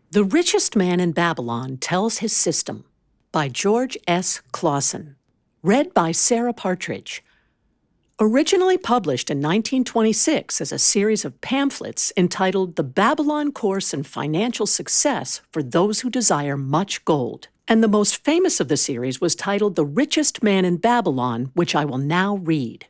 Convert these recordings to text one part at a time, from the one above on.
The Richest Man in Babylon Tells His System by George S. Clason. Read by Sarah Partridge. Originally published in 1926 as a series of pamphlets entitled The Babylon Course in Financial Success for Those Who Desire Much Gold. And the most famous of the series was titled The Richest Man in Babylon, which I will now read.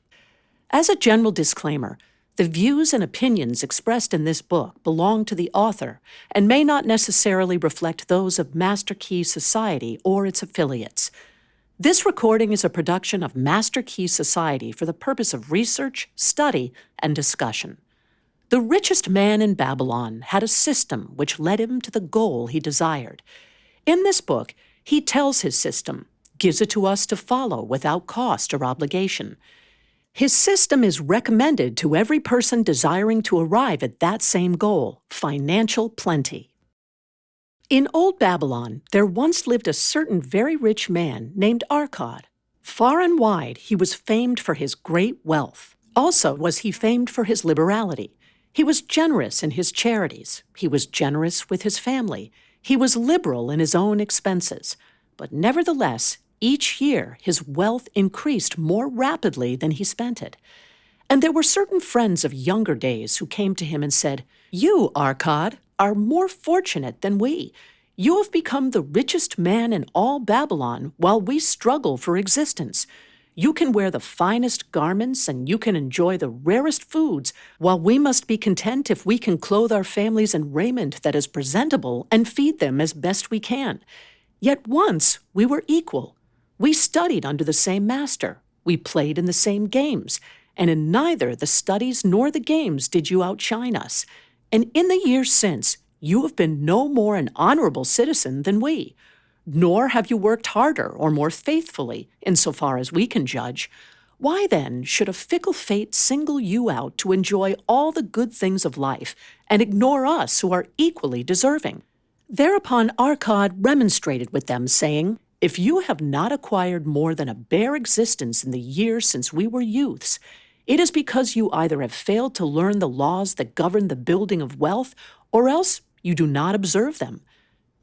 As a general disclaimer, the views and opinions expressed in this book belong to the author and may not necessarily reflect those of Master Key Society or its affiliates. This recording is a production of Master Key Society for the purpose of research, study, and discussion. The richest man in Babylon had a system which led him to the goal he desired. In this book, he tells his system, gives it to us to follow without cost or obligation. His system is recommended to every person desiring to arrive at that same goal, financial plenty. In old Babylon, there once lived a certain very rich man named Arcad. Far and wide, he was famed for his great wealth. Also was he famed for his liberality. He was generous in his charities. He was generous with his family. He was liberal in his own expenses. But nevertheless, each year, his wealth increased more rapidly than he spent it. And there were certain friends of younger days who came to him and said, "You, Arcad, are more fortunate than we. You have become the richest man in all Babylon while we struggle for existence. You can wear the finest garments and you can enjoy the rarest foods, while we must be content if we can clothe our families in raiment that is presentable and feed them as best we can. Yet once we were equal. We studied under the same master. We played in the same games. And in neither the studies nor the games did you outshine us. And in the years since, you have been no more an honorable citizen than we. Nor have you worked harder or more faithfully, insofar as we can judge. Why then should a fickle fate single you out to enjoy all the good things of life and ignore us who are equally deserving?" Thereupon Arcad remonstrated with them, saying, "If you have not acquired more than a bare existence in the years since we were youths, it is because you either have failed to learn the laws that govern the building of wealth, or else you do not observe them.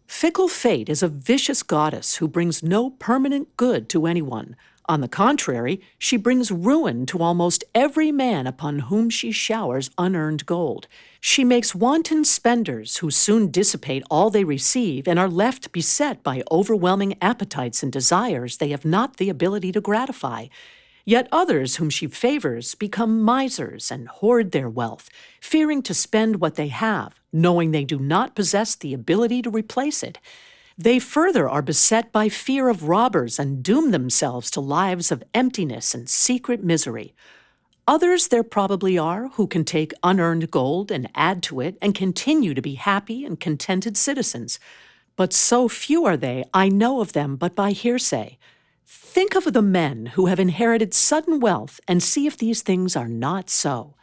Fickle fate is a vicious goddess who brings no permanent good to anyone. On the contrary, she brings ruin to almost every man upon whom she showers unearned gold. She makes wanton spenders who soon dissipate all they receive and are left beset by overwhelming appetites and desires they have not the ability to gratify. Yet others whom she favors become misers and hoard their wealth, fearing to spend what they have, knowing they do not possess the ability to replace it. They further are beset by fear of robbers and doom themselves to lives of emptiness and secret misery. Others there probably are who can take unearned gold and add to it and continue to be happy and contented citizens. But so few are they, I know of them but by hearsay. Think of the men who have inherited sudden wealth and see if these things are not so."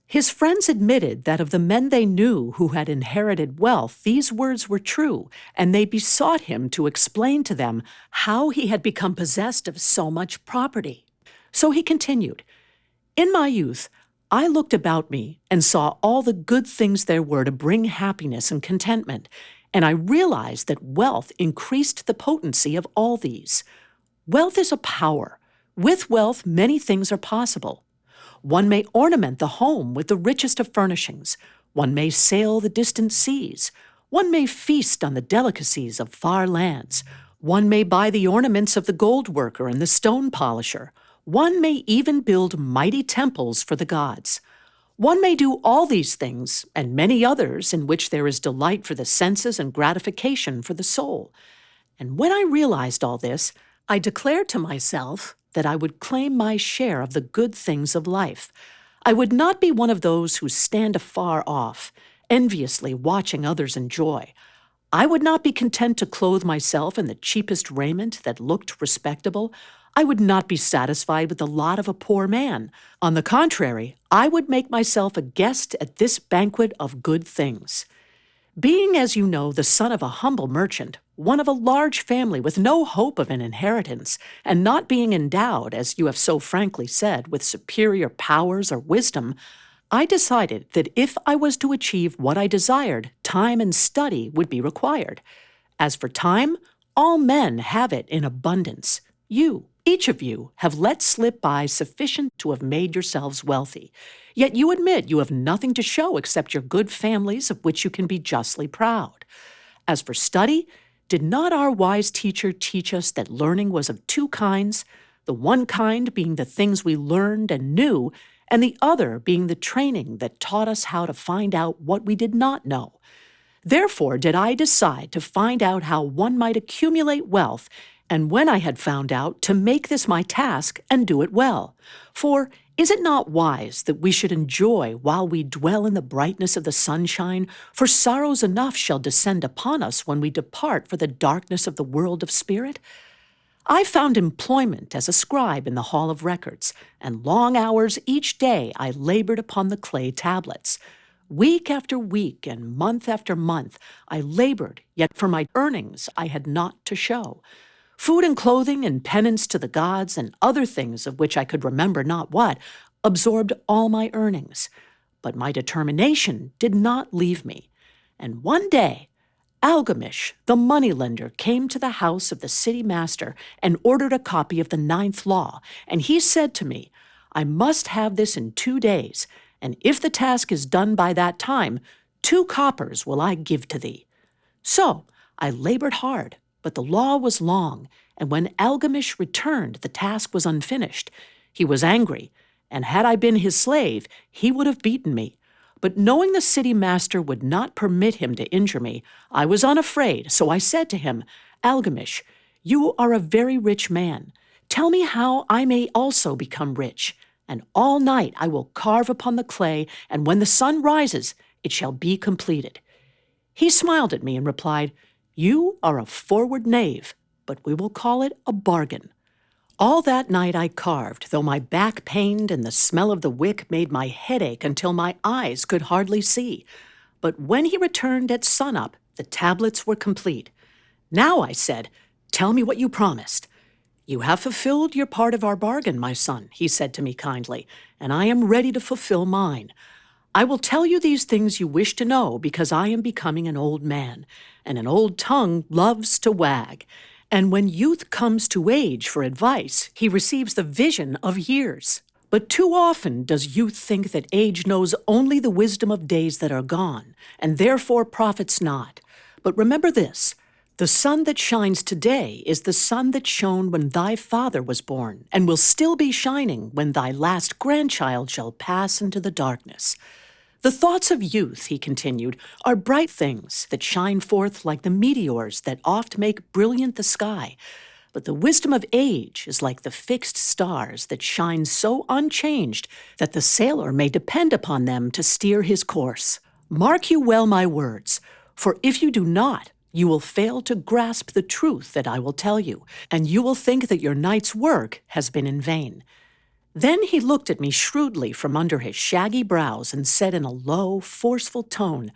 His friends admitted that of the men they knew who had inherited wealth, these words were true, and they besought him to explain to them how he had become possessed of so much property. So he continued, "In my youth, I looked about me and saw all the good things there were to bring happiness and contentment, and I realized that wealth increased the potency of all these. Wealth is a power. With wealth, many things are possible. One may ornament the home with the richest of furnishings. One may sail the distant seas. One may feast on the delicacies of far lands. One may buy the ornaments of the gold worker and the stone polisher. One may even build mighty temples for the gods. One may do all these things, and many others in which there is delight for the senses and gratification for the soul. And when I realized all this, I declared to myself that I would claim my share of the good things of life. I would not be one of those who stand afar off, enviously watching others enjoy. I would not be content to clothe myself in the cheapest raiment that looked respectable. I would not be satisfied with the lot of a poor man. On the contrary, I would make myself a guest at this banquet of good things. Being, as you know, the son of a humble merchant, one of a large family with no hope of an inheritance, and not being endowed, as you have so frankly said, with superior powers or wisdom, I decided that if I was to achieve what I desired, time and study would be required. As for time, all men have it in abundance. You, each of you, have let slip by sufficient to have made yourselves wealthy. Yet you admit you have nothing to show except your good families of which you can be justly proud. As for study, did not our wise teacher teach us that learning was of two kinds, the one kind being the things we learned and knew, and the other being the training that taught us how to find out what we did not know? Therefore did I decide to find out how one might accumulate wealth, and when I had found out, to make this my task and do it well. For is it not wise that we should enjoy while we dwell in the brightness of the sunshine? For sorrows enough shall descend upon us when we depart for the darkness of the world of spirit. I found employment as a scribe in the Hall of Records, and long hours each day I labored upon the clay tablets. Week after week and month after month I labored, yet for my earnings I had naught to show. Food and clothing and penance to the gods and other things of which I could remember not what absorbed all my earnings. But my determination did not leave me, and one day Algamish, the moneylender, came to the house of the city master and ordered a copy of the 9th law, and he said to me, I must have this in 2 days, and if the task is done by that time, 2 coppers will I give to thee. So I labored hard, but the law was long, and when Algamish returned, the task was unfinished. He was angry, and had I been his slave, he would have beaten me. But knowing the city master would not permit him to injure me, I was unafraid, so I said to him, Algamish, you are a very rich man. Tell me how I may also become rich, and all night I will carve upon the clay, and when the sun rises, it shall be completed. He smiled at me and replied, You are a forward knave, but we will call it a bargain. All that night I carved, though my back pained and the smell of the wick made my head ache until my eyes could hardly see. But when he returned at sunup, the tablets were complete. Now, I said, tell me what you promised. You have fulfilled your part of our bargain, my son, he said to me kindly, and I am ready to fulfill mine. I will tell you these things you wish to know because I am becoming an old man, and an old tongue loves to wag. And when youth comes to age for advice, he receives the vision of years. But too often does youth think that age knows only the wisdom of days that are gone, and therefore profits not. But remember this, the sun that shines today is the sun that shone when thy father was born, and will still be shining when thy last grandchild shall pass into the darkness. The thoughts of youth, he continued, are bright things that shine forth like the meteors that oft make brilliant the sky. But the wisdom of age is like the fixed stars that shine so unchanged that the sailor may depend upon them to steer his course. Mark you well my words, for if you do not, you will fail to grasp the truth that I will tell you, and you will think that your night's work has been in vain. Then he looked at me shrewdly from under his shaggy brows and said in a low, forceful tone,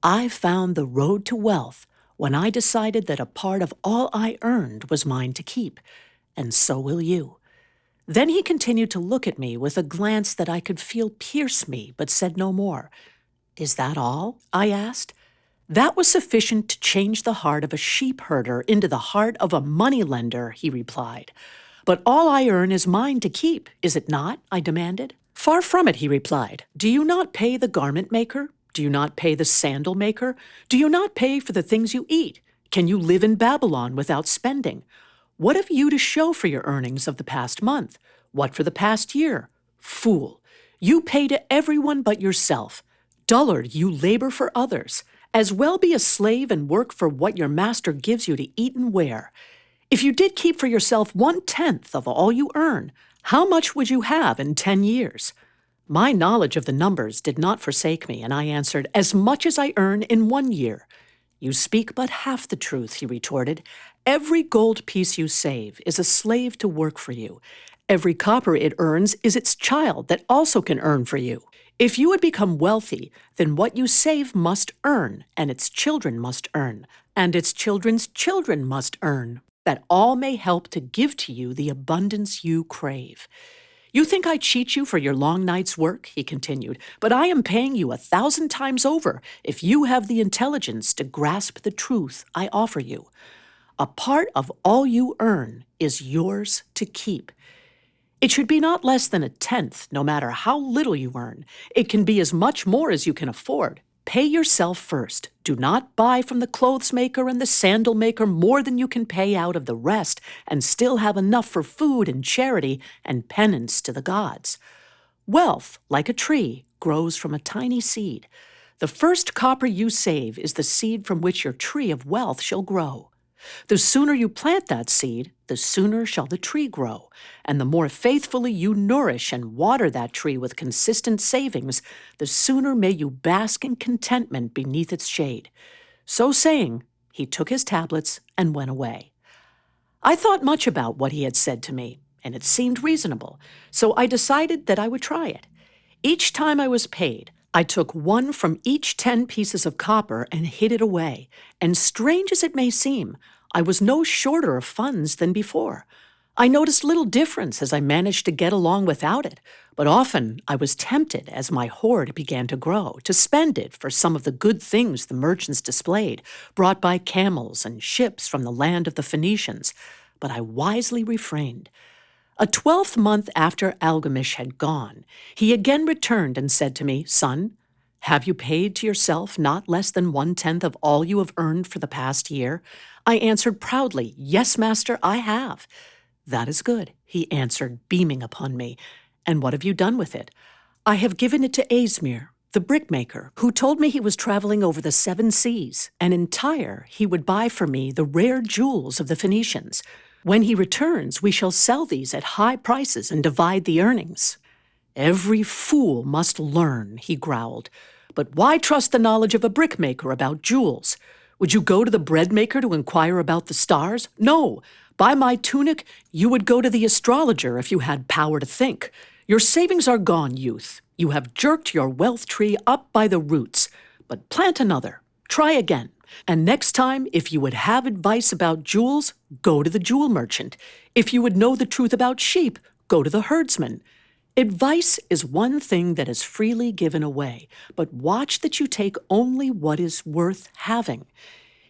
I found the road to wealth when I decided that a part of all I earned was mine to keep, and so will you. Then he continued to look at me with a glance that I could feel pierce me, but said no more. Is that all? I asked. That was sufficient to change the heart of a sheep herder into the heart of a moneylender, he replied. But all I earn is mine to keep, is it not? I demanded. Far from it, he replied. Do you not pay the garment maker? Do you not pay the sandal maker? Do you not pay for the things you eat? Can you live in Babylon without spending? What have you to show for your earnings of the past month? What for the past year? Fool! You pay to everyone but yourself. Dullard, you labor for others. As well be a slave and work for what your master gives you to eat and wear. If you did keep for yourself 1/10 of all you earn, how much would you have in 10 years? My knowledge of the numbers did not forsake me, and I answered, as much as I earn in 1 year. You speak but half the truth, he retorted. Every gold piece you save is a slave to work for you. Every copper it earns is its child that also can earn for you. If you would become wealthy, then what you save must earn, and its children must earn, and its children's children must earn, that all may help to give to you the abundance you crave. You think I cheat you for your long night's work, he continued, but I am paying you 1,000 times over if you have the intelligence to grasp the truth I offer you. A part of all you earn is yours to keep. It should be not less than 1/10, no matter how little you earn. It can be as much more as you can afford. Pay yourself first. Do not buy from the clothes maker and the sandal maker more than you can pay out of the rest and still have enough for food and charity and penance to the gods. Wealth, like a tree, grows from a tiny seed. The first copper you save is the seed from which your tree of wealth shall grow. The sooner you plant that seed, the sooner shall the tree grow, and the more faithfully you nourish and water that tree with consistent savings, the sooner may you bask in contentment beneath its shade. So saying, he took his tablets and went away. I thought much about what he had said to me, and it seemed reasonable, so I decided that I would try it. Each time I was paid, I took one from each 10 pieces of copper and hid it away, and strange as it may seem, I was no shorter of funds than before. I noticed little difference as I managed to get along without it, but often I was tempted, as my hoard began to grow, to spend it for some of the good things the merchants displayed, brought by camels and ships from the land of the Phoenicians, but I wisely refrained. A 12th month after Algamish had gone, he again returned and said to me, "Son, have you paid to yourself not less than 1/10 of all you have earned for the past year?" I answered proudly, "Yes, master, I have." "That is good," he answered, beaming upon me. "And what have you done with it?" "I have given it to Asmir, the brickmaker, who told me he was traveling over the 7 seas, and in Tyre he would buy for me the rare jewels of the Phoenicians. When he returns, we shall sell these at high prices and divide the earnings." "Every fool must learn," he growled. "But why trust the knowledge of a brickmaker about jewels? Would you go to the bread maker to inquire about the stars? No. By my tunic, you would go to the astrologer if you had power to think. Your savings are gone, youth. You have jerked your wealth tree up by the roots. But plant another. Try again. And next time, if you would have advice about jewels, go to the jewel merchant. If you would know the truth about sheep, go to the herdsman. Advice is one thing that is freely given away, but watch that you take only what is worth having.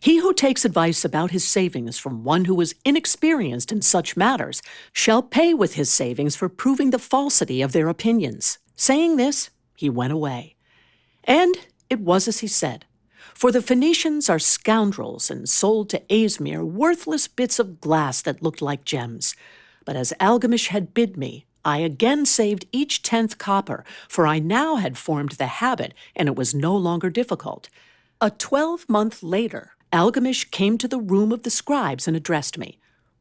He who takes advice about his savings from one who is inexperienced in such matters shall pay with his savings for proving the falsity of their opinions." Saying this, he went away. And it was as he said. For the Phoenicians are scoundrels and sold to Asmir worthless bits of glass that looked like gems. But as Algamish had bid me, I again saved each 10th copper, for I now had formed the habit, and it was no longer difficult. A 12-month later, Algamish came to the room of the scribes and addressed me.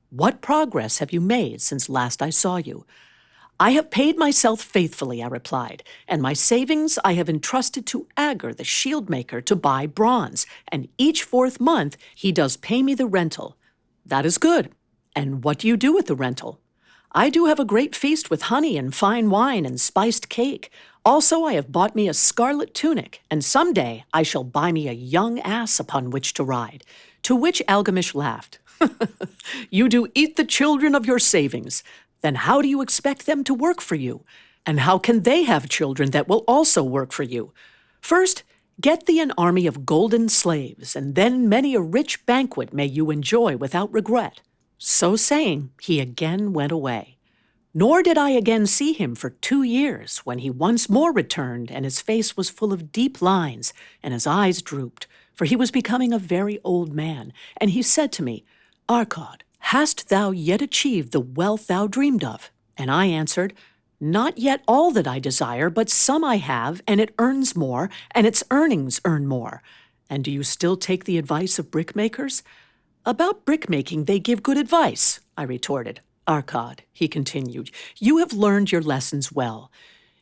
"What progress have you made since last I saw you?" "I have paid myself faithfully," I replied, "and my savings I have entrusted to Agur, the shield maker, to buy bronze, and each 4th month he does pay me the rental." "That is good. And what do you do with the rental?" "I do have a great feast with honey and fine wine and spiced cake. Also I have bought me a scarlet tunic, and some day I shall buy me a young ass upon which to ride." To which Algamish laughed. "You do eat the children of your savings. Then how do you expect them to work for you? And how can they have children that will also work for you? First, get thee an army of golden slaves, and then many a rich banquet may you enjoy without regret." So saying, he again went away. Nor did I again see him for 2 years, when he once more returned, and his face was full of deep lines, and his eyes drooped, for he was becoming a very old man, and he said to me, "Arcad, hast thou yet achieved the wealth thou dreamed of?" And I answered, "Not yet all that I desire, but some I have, and it earns more, and its earnings earn more." "And do you still take the advice of brickmakers?" "About brickmaking they give good advice," I retorted. "Arcad," he continued, "you have learned your lessons well.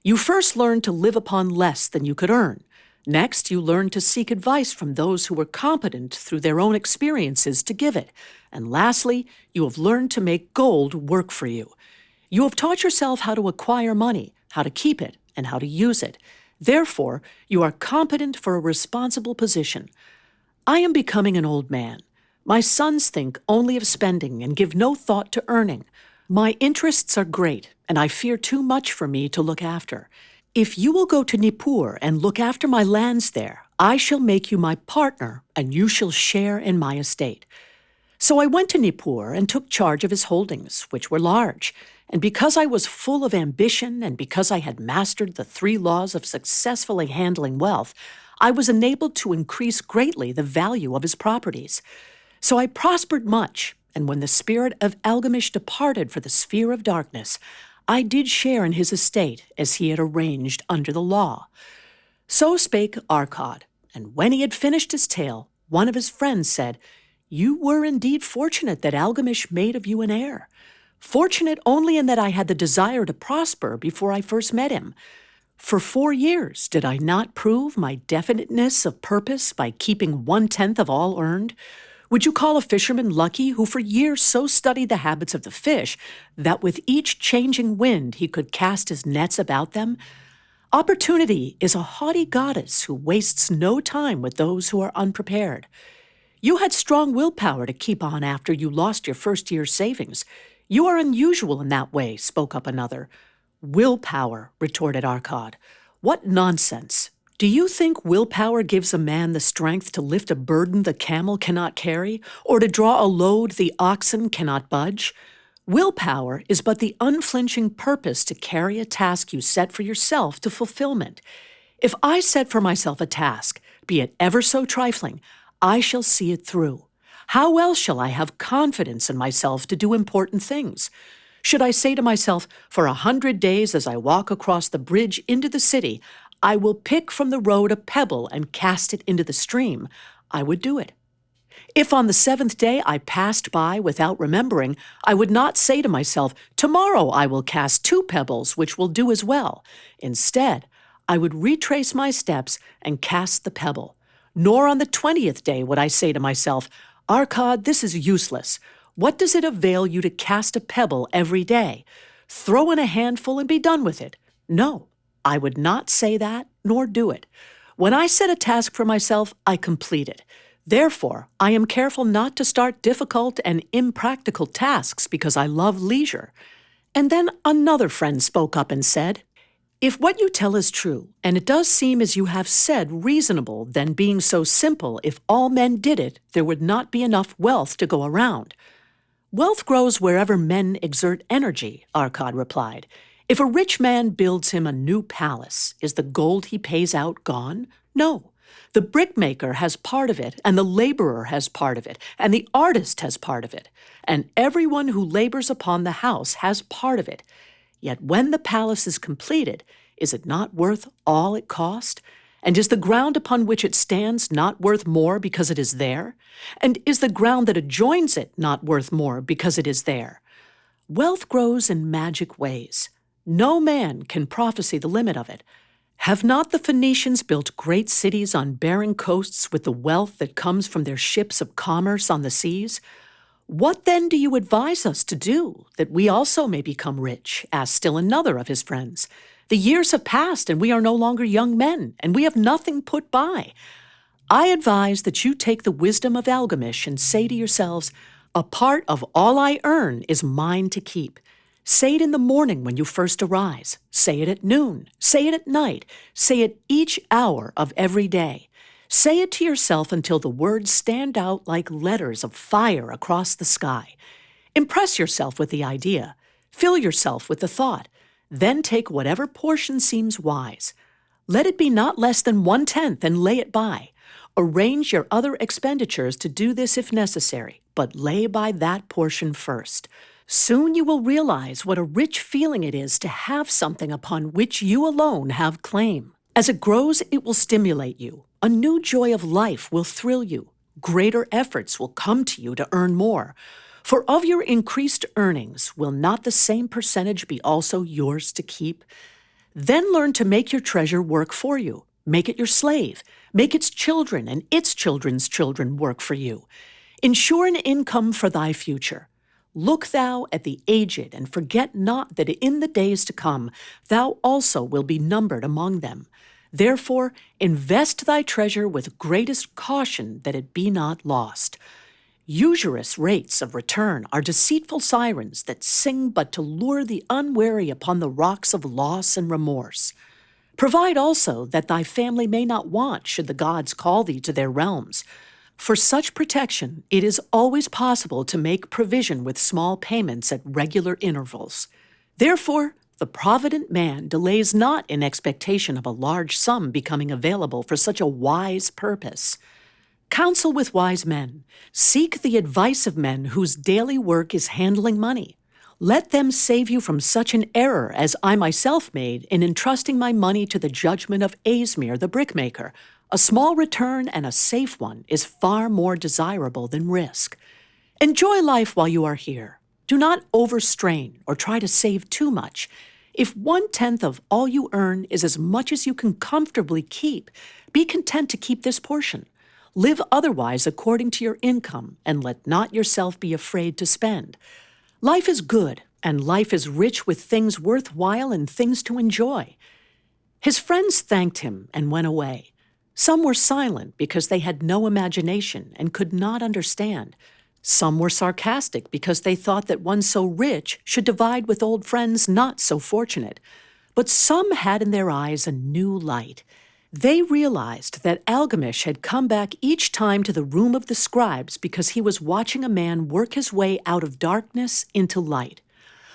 You first learned to live upon less than you could earn. Next, you learned to seek advice from those who were competent through their own experiences to give it. And lastly, you have learned to make gold work for you. You have taught yourself how to acquire money, how to keep it, and how to use it. Therefore, you are competent for a responsible position. I am becoming an old man. My sons think only of spending and give no thought to earning. My interests are great, and I fear too much for me to look after. If you will go to Nippur and look after my lands there, I shall make you my partner, and you shall share in my estate. So I went to Nippur and took charge of his holdings, which were large. And because I was full of ambition and because I had mastered the 3 laws of successfully handling wealth, I was enabled to increase greatly the value of his properties. So I prospered much, and when the spirit of Algamish departed for the sphere of darkness, I did share in his estate as he had arranged under the law. So spake Arkad, and when he had finished his tale, one of his friends said, "You were indeed fortunate that Algamish made of you an heir. Fortunate only in that I had the desire to prosper before I first met him. For 4 years did I not prove my definiteness of purpose by keeping 1/10 of all earned? Would you call a fisherman lucky who for years so studied the habits of the fish that with each changing wind he could cast his nets about them? Opportunity is a haughty goddess who wastes no time with those who are unprepared. You had strong willpower to keep on after you lost your first year's savings. You are unusual in that way," spoke up another. "Willpower," retorted Arkad. "What nonsense! Do you think willpower gives a man the strength to lift a burden the camel cannot carry, or to draw a load the oxen cannot budge? Willpower is but the unflinching purpose to carry a task you set for yourself to fulfillment. If I set for myself a task, be it ever so trifling, I shall see it through. How else shall I have confidence in myself to do important things? Should I say to myself, for 100 days as I walk across the bridge into the city, I will pick from the road a pebble and cast it into the stream, I would do it. If on the 7th day I passed by without remembering, I would not say to myself, tomorrow I will cast 2 pebbles which will do as well. Instead, I would retrace my steps and cast the pebble. Nor on the 20th day would I say to myself, Arkad, this is useless. What does it avail you to cast a pebble every day? Throw in a handful and be done with it. No, I would not say that, nor do it. When I set a task for myself, I complete it. Therefore, I am careful not to start difficult and impractical tasks because I love leisure." And then another friend spoke up and said, "If what you tell is true, and it does seem as you have said reasonable, then being so simple, if all men did it, there would not be enough wealth to go around." "Wealth grows wherever men exert energy," Arkad replied. "If a rich man builds him a new palace, is the gold he pays out gone? No. The brickmaker has part of it, and the laborer has part of it, and the artist has part of it, and everyone who labors upon the house has part of it. Yet when the palace is completed, is it not worth all it cost? And is the ground upon which it stands not worth more because it is there? And is the ground that adjoins it not worth more because it is there? Wealth grows in magic ways. No man can prophesy the limit of it. Have not the Phoenicians built great cities on barren coasts with the wealth that comes from their ships of commerce on the seas? What then do you advise us to do, that we also may become rich?" asked still another of his friends. "The years have passed, and we are no longer young men, and we have nothing put by. I advise that you take the wisdom of Algamish and say to yourselves, a part of all I earn is mine to keep. Say it in the morning when you first arise. Say it at noon. Say it at night. Say it each hour of every day. Say it to yourself until the words stand out like letters of fire across the sky. Impress yourself with the idea. Fill yourself with the thought. Then take whatever portion seems wise. Let it be not less than 1/10 and lay it by. Arrange your other expenditures to do this if necessary, but lay by that portion first. Soon you will realize what a rich feeling it is to have something upon which you alone have claim. As it grows, it will stimulate you. A new joy of life will thrill you. Greater efforts will come to you to earn more. For of your increased earnings, will not the same percentage be also yours to keep? Then learn to make your treasure work for you. Make it your slave. Make its children and its children's children work for you. Ensure an income for thy future. Look thou at the aged, and forget not that in the days to come thou also will be numbered among them. Therefore invest thy treasure with greatest caution that it be not lost. Usurious rates of return are deceitful sirens that sing but to lure the unwary upon the rocks of loss and remorse. Provide also that thy family may not want should the gods call thee to their realms. For such protection, it is always possible to make provision with small payments at regular intervals. Therefore, the provident man delays not in expectation of a large sum becoming available for such a wise purpose. Counsel with wise men. Seek the advice of men whose daily work is handling money. Let them save you from such an error as I myself made in entrusting my money to the judgment of Asmir the brickmaker. A small return and a safe one is far more desirable than risk. Enjoy life while you are here. Do not overstrain or try to save too much. If 1/10 of all you earn is as much as you can comfortably keep, be content to keep this portion. Live otherwise according to your income, and let not yourself be afraid to spend. Life is good, and life is rich with things worthwhile and things to enjoy. His friends thanked him and went away. Some were silent because they had no imagination and could not understand. Some were sarcastic because they thought that one so rich should divide with old friends not so fortunate. But some had in their eyes a new light. They realized that Algamish had come back each time to the room of the scribes because he was watching a man work his way out of darkness into light.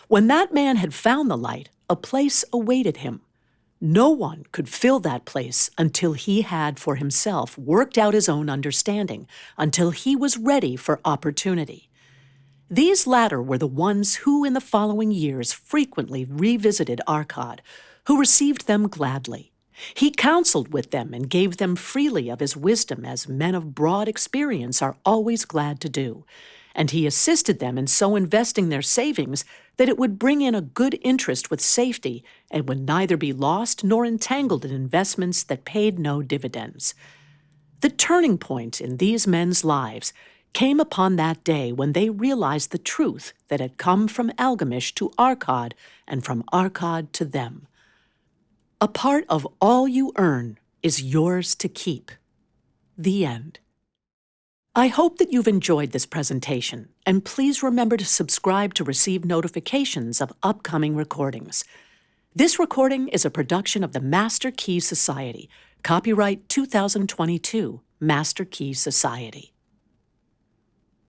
When that man had found the light, a place awaited him. No one could fill that place until he had for himself worked out his own understanding, until he was ready for opportunity. These latter were the ones who in the following years frequently revisited Arcad, who received them gladly. He counseled with them and gave them freely of his wisdom, as men of broad experience are always glad to do. And he assisted them in so investing their savings that it would bring in a good interest with safety and would neither be lost nor entangled in investments that paid no dividends. The turning point in these men's lives came upon that day when they realized the truth that had come from Algamish to Arcad and from Arcad to them. A part of all you earn is yours to keep. The end. I hope that you've enjoyed this presentation, and please remember to subscribe to receive notifications of upcoming recordings. This recording is a production of the Master Key Society, copyright 2022, Master Key Society.